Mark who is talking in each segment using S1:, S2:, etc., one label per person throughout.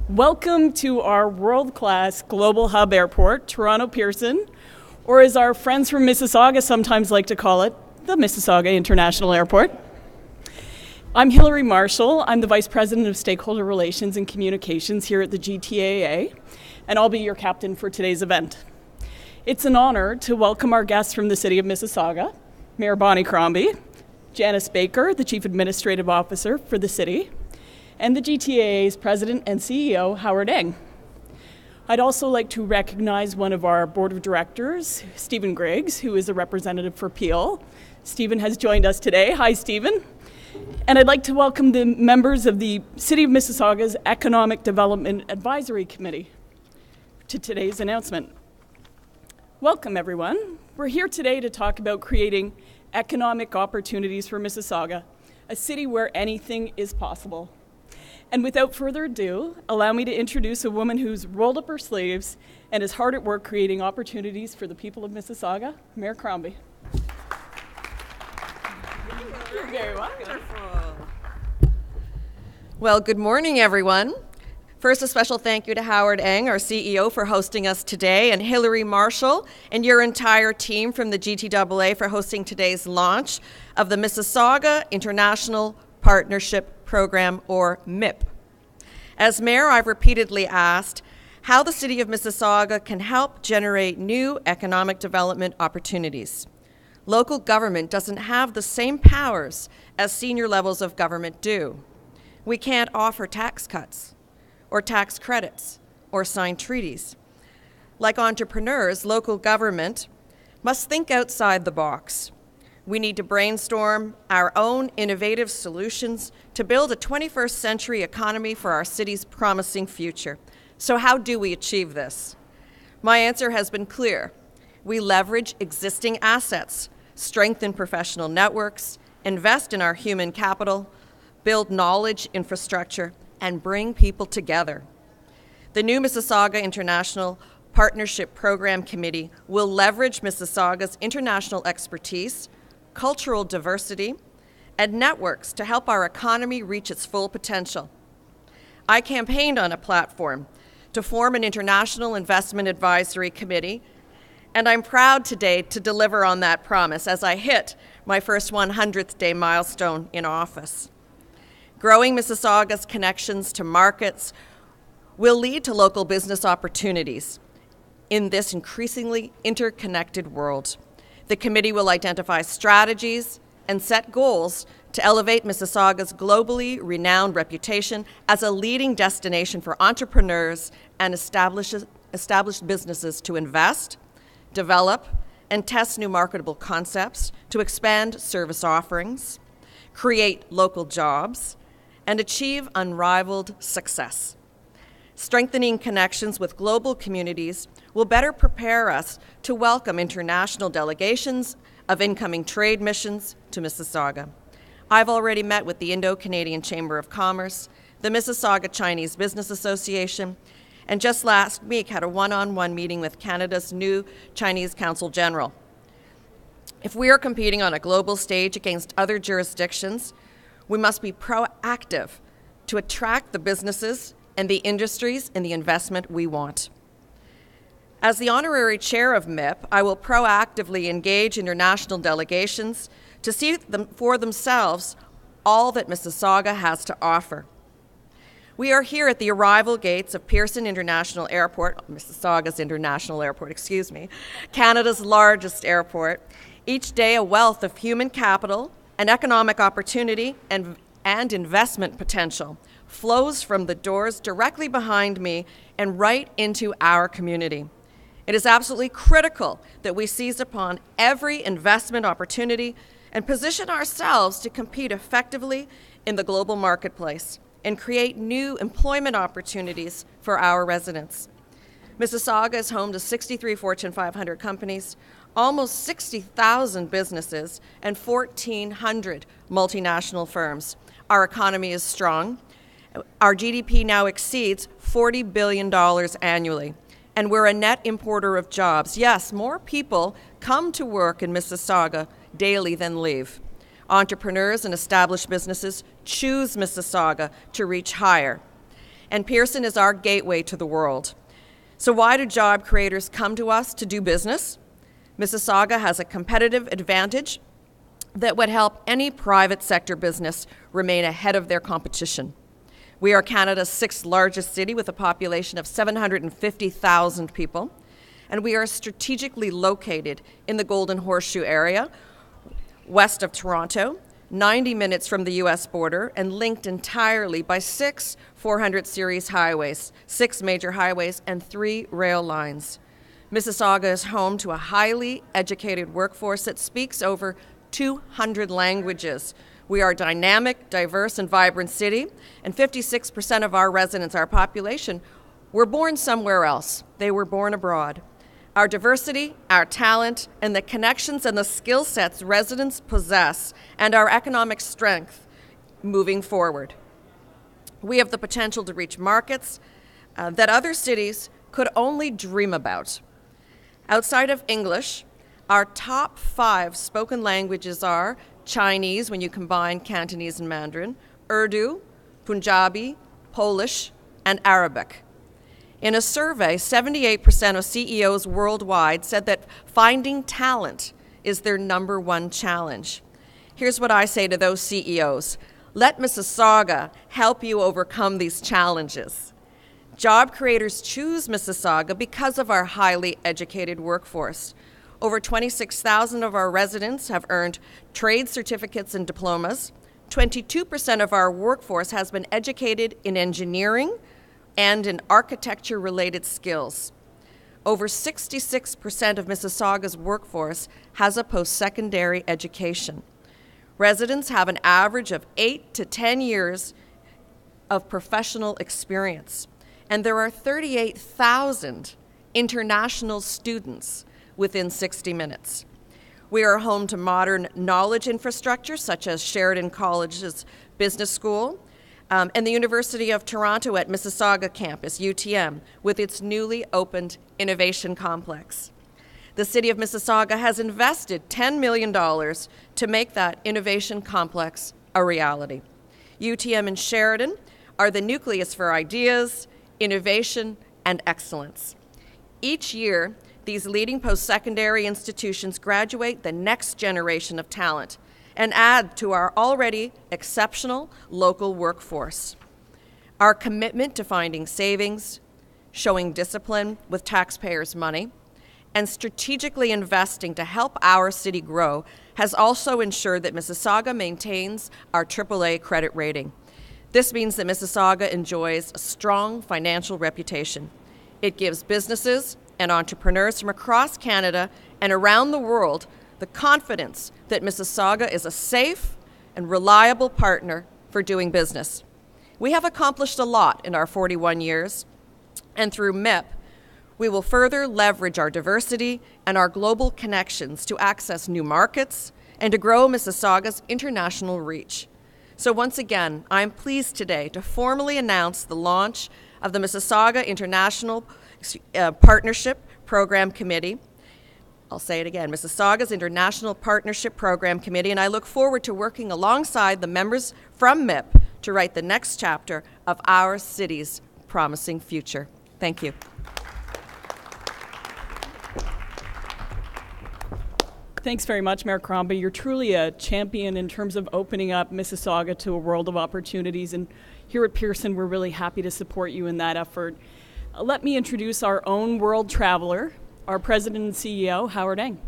S1: Welcome to our world-class global hub airport, Toronto Pearson, or as our friends from Mississauga sometimes like to call it, the Mississauga International Airport. I'm Hilary Marshall. I'm the Vice President of Stakeholder Relations and Communications here at the GTAA, and I'll be your captain for today's event. It's an honor to welcome our guests from the City of Mississauga, Mayor Bonnie Crombie, Janice Baker, the Chief Administrative Officer for the city, and the GTAA's President and CEO, Howard Eng. I'd also like to recognize one of our Board of Directors, Stephen Griggs, who is a representative for Peel. Stephen has joined us today. Hi, Stephen. And I'd like to welcome the members of the City of Mississauga's Economic Development Advisory Committee to today's announcement. Welcome, everyone. We're here today to talk about creating economic opportunities for Mississauga, a city where anything is possible. And without further ado, allow me to introduce a woman who's rolled up her sleeves and is hard at work creating opportunities for the people of Mississauga, Mayor Crombie. You're very welcome.
S2: Well, good morning, everyone. First, a special thank you to Howard Eng, our CEO, for hosting us today, and Hilary Marshall and your entire team from the GTAA for hosting today's launch of the Mississauga International Partnership Program, or MIPP. As mayor, I've repeatedly asked how the City of Mississauga can help generate new economic development opportunities. Local government doesn't have the same powers as senior levels of government do. We can't offer tax cuts or tax credits or sign treaties. Like entrepreneurs, local government must think outside the box. We need to brainstorm our own innovative solutions to build a 21st century economy for our city's promising future. So how do we achieve this? My answer has been clear. We leverage existing assets, strengthen professional networks, invest in our human capital, build knowledge infrastructure, and bring people together. The new Mississauga International Partnership Program Committee will leverage Mississauga's international expertise, cultural diversity, and networks to help our economy reach its full potential. I campaigned on a platform to form an International Investment Advisory Committee, and I'm proud today to deliver on that promise as I hit my first 100th day milestone in office. Growing Mississauga's connections to markets will lead to local business opportunities in this increasingly interconnected world. The committee will identify strategies and set goals to elevate Mississauga's globally renowned reputation as a leading destination for entrepreneurs and established businesses to invest, develop, and test new marketable concepts, to expand service offerings, create local jobs, and achieve unrivaled success. Strengthening connections with global communities will better prepare us to welcome international delegations of incoming trade missions to Mississauga. I've already met with the Indo-Canadian Chamber of Commerce, the Mississauga Chinese Business Association, and just last week had a one-on-one meeting with Canada's new Chinese Consul General. If we are competing on a global stage against other jurisdictions, we must be proactive to attract the businesses and the industries and the investment we want. As the honorary chair of MIPP, I will proactively engage international delegations to see for themselves all that Mississauga has to offer. We are here at the arrival gates of Pearson International Airport, Mississauga's International Airport, Canada's largest airport. Each day, a wealth of human capital and economic opportunity and investment potential flows from the doors directly behind me and right into our community. It is absolutely critical that we seize upon every investment opportunity and position ourselves to compete effectively in the global marketplace and create new employment opportunities for our residents. Mississauga is home to 63 Fortune 500 companies, almost 60,000 businesses, and 1,400 multinational firms. Our economy is strong. Our GDP now exceeds $40 billion annually, and we're a net importer of jobs. Yes, more people come to work in Mississauga daily than leave. Entrepreneurs and established businesses choose Mississauga to reach higher. and Pearson is our gateway to the world. So why do job creators come to us to do business? Mississauga has a competitive advantage that would help any private sector business remain ahead of their competition. We are Canada's 6th largest city with a population of 750,000 people, and we are strategically located in the Golden Horseshoe area, west of Toronto, 90 minutes from the U.S. border, and linked entirely by 6 400 series highways, 6 major highways, and 3 rail lines. Mississauga is home to a highly educated workforce that speaks over 200 languages. We are a dynamic, diverse, and vibrant city, and 56% of our residents, our population, were born somewhere else. They were born abroad. Our diversity, our talent, and the connections and the skill sets residents possess, and our economic strength moving forward. We have the potential to reach markets that other cities could only dream about. Outside of English, our top 5 spoken languages are Chinese, when you combine Cantonese and Mandarin, Urdu, Punjabi, Polish, and Arabic. In a survey, 78% of CEOs worldwide said that finding talent is their #1 challenge. Here's what I say to those CEOs. Let Mississauga help you overcome these challenges. Job creators choose Mississauga because of our highly educated workforce. Over 26,000 of our residents have earned trade certificates and diplomas. 22% of our workforce has been educated in engineering and in architecture-related skills. Over 66% of Mississauga's workforce has a post-secondary education. Residents have an average of 8 to 10 years of professional experience, and there are 38,000 international students within 60 minutes. We are home to modern knowledge infrastructure, such as Sheridan College's Business School, and the University of Toronto at Mississauga campus, UTM, with its newly opened Innovation Complex. The City of Mississauga has invested $10 million to make that Innovation Complex a reality. UTM and Sheridan are the nucleus for ideas, innovation, and excellence. Each year, these leading post-secondary institutions graduate the next generation of talent and add to our already exceptional local workforce. Our commitment to finding savings, showing discipline with taxpayers' money, and strategically investing to help our city grow has also ensured that Mississauga maintains our AAA credit rating. This means that Mississauga enjoys a strong financial reputation. It gives businesses and entrepreneurs from across Canada and around the world the confidence that Mississauga is a safe and reliable partner for doing business. We have accomplished a lot in our 41 years, and through MIPP, we will further leverage our diversity and our global connections to access new markets and to grow Mississauga's international reach. So once again, I'm pleased today to formally announce the launch of the Mississauga International Partnership Program Committee. I'll say it again, Mississauga's International Partnership Program Committee, and I look forward to working alongside the members from MIPP to write the next chapter of our city's promising future. Thank you.
S1: Thanks very much, Mayor Crombie. You're truly a champion in terms of opening up Mississauga to a world of opportunities, and here at Pearson, we're really happy to support you in that effort. Let me introduce our own world traveler, our President and CEO, Howard Eng.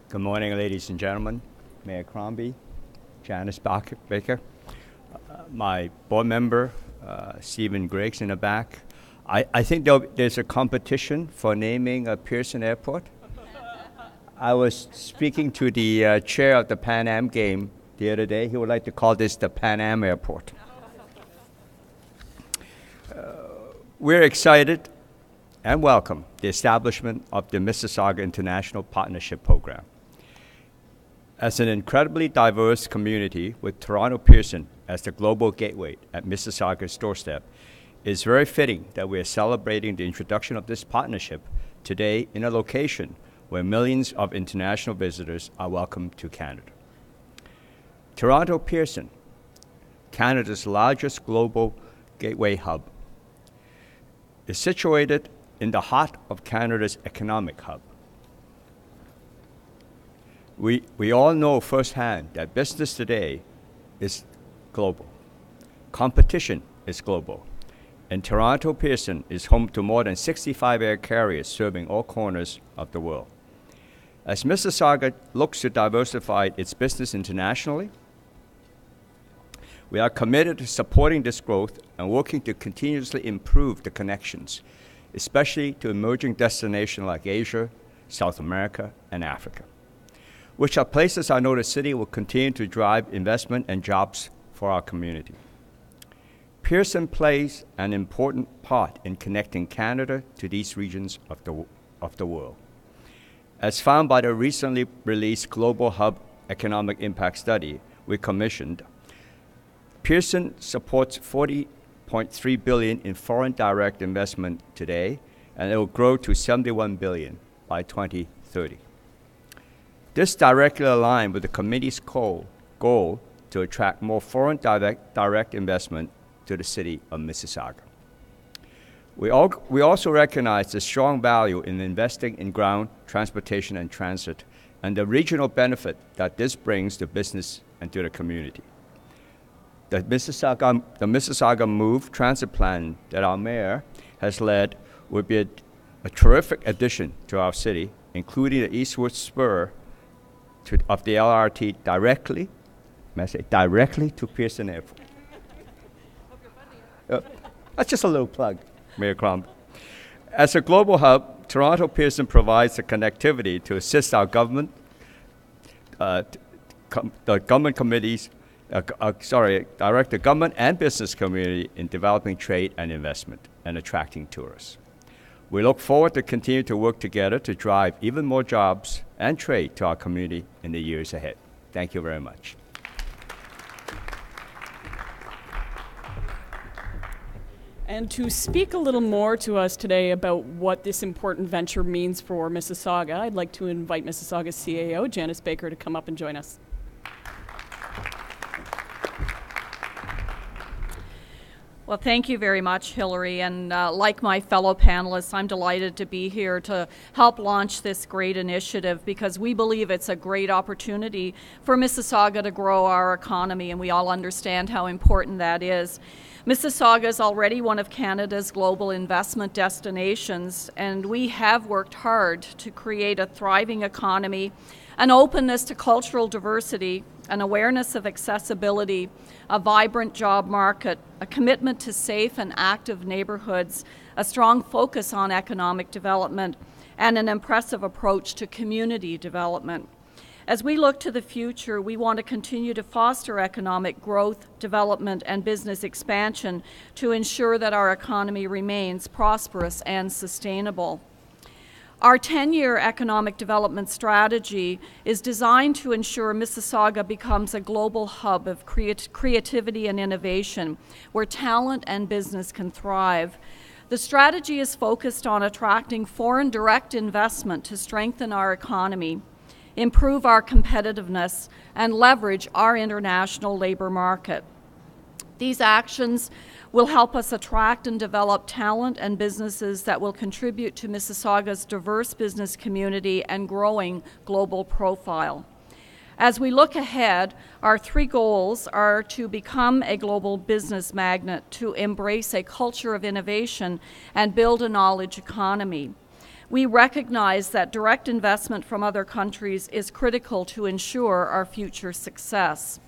S3: Good morning, ladies and gentlemen. Mayor Crombie, Janice Baker, my board member, Stephen Griggs in the back. I think there's a competition for naming a Pearson Airport. I was speaking to the chair of the Pan Am game the other day. He would like to call this the Pan Am Airport. We're excited and welcome the establishment of the Mississauga International Partnership Program. As an incredibly diverse community with Toronto Pearson as the global gateway at Mississauga's doorstep, it's very fitting that we are celebrating the introduction of this partnership today in a location where millions of international visitors are welcomed to Canada. Toronto Pearson, Canada's largest global gateway hub, is situated in the heart of Canada's economic hub. We all know firsthand that business today is global. Competition is global. And Toronto Pearson is home to more than 65 air carriers serving all corners of the world. As Mississauga looks to diversify its business internationally, we are committed to supporting this growth and working to continuously improve the connections, especially to emerging destinations like Asia, South America, and Africa, which are places I know the city will continue to drive investment and jobs for our community. Pearson plays an important part in connecting Canada to these regions of the world. As found by the recently released Global Hub Economic Impact Study we commissioned, Pearson supports $40.3 billion in foreign direct investment today, and it will grow to $71 billion by 2030. This directly aligned with the committee's goal to attract more foreign direct investment to the City of Mississauga. We also recognize the strong value in investing in ground transportation and transit and the regional benefit that this brings to business and to the community. The Mississauga Move transit plan that our mayor has led would be a terrific addition to our city, including the eastward spur of the LRT directly to Pearson Airport. That's just a little plug, Mayor Crombie. As a global hub, Toronto Pearson provides the connectivity to assist our government, the government committees, direct the government and business community in developing trade and investment and attracting tourists. We look forward to continue to work together to drive even more jobs and trade to our community in the years ahead. Thank you very much.
S1: And to speak a little more to us today about what this important venture means for Mississauga, I'd like to invite Mississauga's CAO, Janice Baker, to come up and join us.
S4: Well, thank you very much, Hillary. And like my fellow panelists, I'm delighted to be here to help launch this great initiative because we believe it's a great opportunity for Mississauga to grow our economy, and we all understand how important that is. Mississauga is already one of Canada's global investment destinations, and we have worked hard to create a thriving economy, an openness to cultural diversity, an awareness of accessibility, a vibrant job market, a commitment to safe and active neighborhoods, a strong focus on economic development, and an impressive approach to community development. As we look to the future, we want to continue to foster economic growth, development, and business expansion to ensure that our economy remains prosperous and sustainable. Our 10-year economic development strategy is designed to ensure Mississauga becomes a global hub of creativity and innovation, where talent and business can thrive. The strategy is focused on attracting foreign direct investment to strengthen our economy, improve our competitiveness, and leverage our international labor market. These actions will help us attract and develop talent and businesses that will contribute to Mississauga's diverse business community and growing global profile. As we look ahead, our three goals are to become a global business magnet, to embrace a culture of innovation, and build a knowledge economy. We recognize that direct investment from other countries is critical to ensure our future success.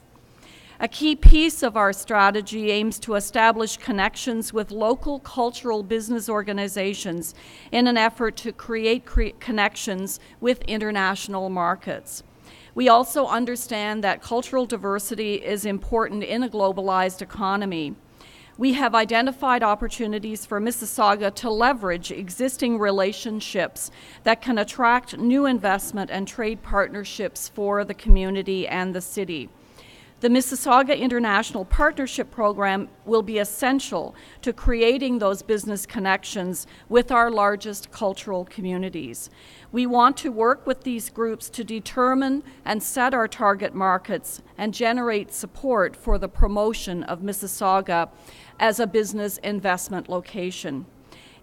S4: A key piece of our strategy aims to establish connections with local cultural business organizations in an effort to create connections with international markets. We also understand that cultural diversity is important in a globalized economy. We have identified opportunities for Mississauga to leverage existing relationships that can attract new investment and trade partnerships for the community and the city. The Mississauga International Partnership Program will be essential to creating those business connections with our largest cultural communities. We want to work with these groups to determine and set our target markets and generate support for the promotion of Mississauga as a business investment location.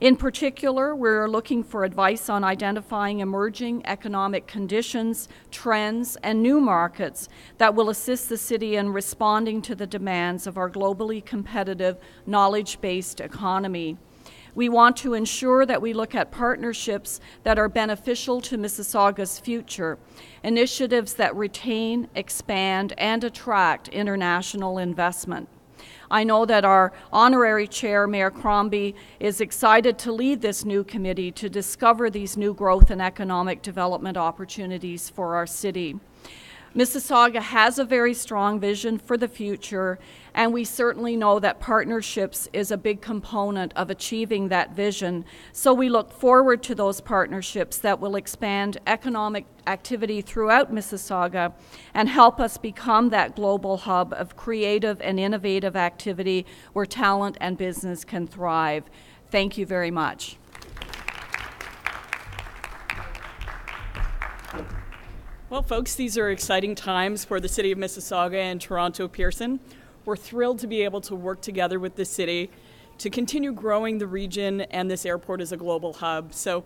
S4: In particular, we're looking for advice on identifying emerging economic conditions, trends, and new markets that will assist the city in responding to the demands of our globally competitive, knowledge-based economy. We want to ensure that we look at partnerships that are beneficial to Mississauga's future, initiatives that retain, expand, and attract international investment. I know that our honorary chair, Mayor Crombie, is excited to lead this new committee to discover these new growth and economic development opportunities for our city. Mississauga has a very strong vision for the future, and we certainly know that partnerships is a big component of achieving that vision. So we look forward to those partnerships that will expand economic activity throughout Mississauga and help us become that global hub of creative and innovative activity where talent and business can thrive. Thank you very much.
S1: Well, folks, these are exciting times for the City of Mississauga and Toronto Pearson. We're thrilled to be able to work together with the city to continue growing the region and this airport as a global hub. So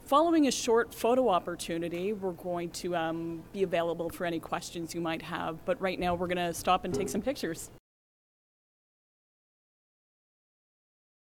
S1: following a short photo opportunity, we're going to be available for any questions you might have. But right now, we're going to stop and take some pictures.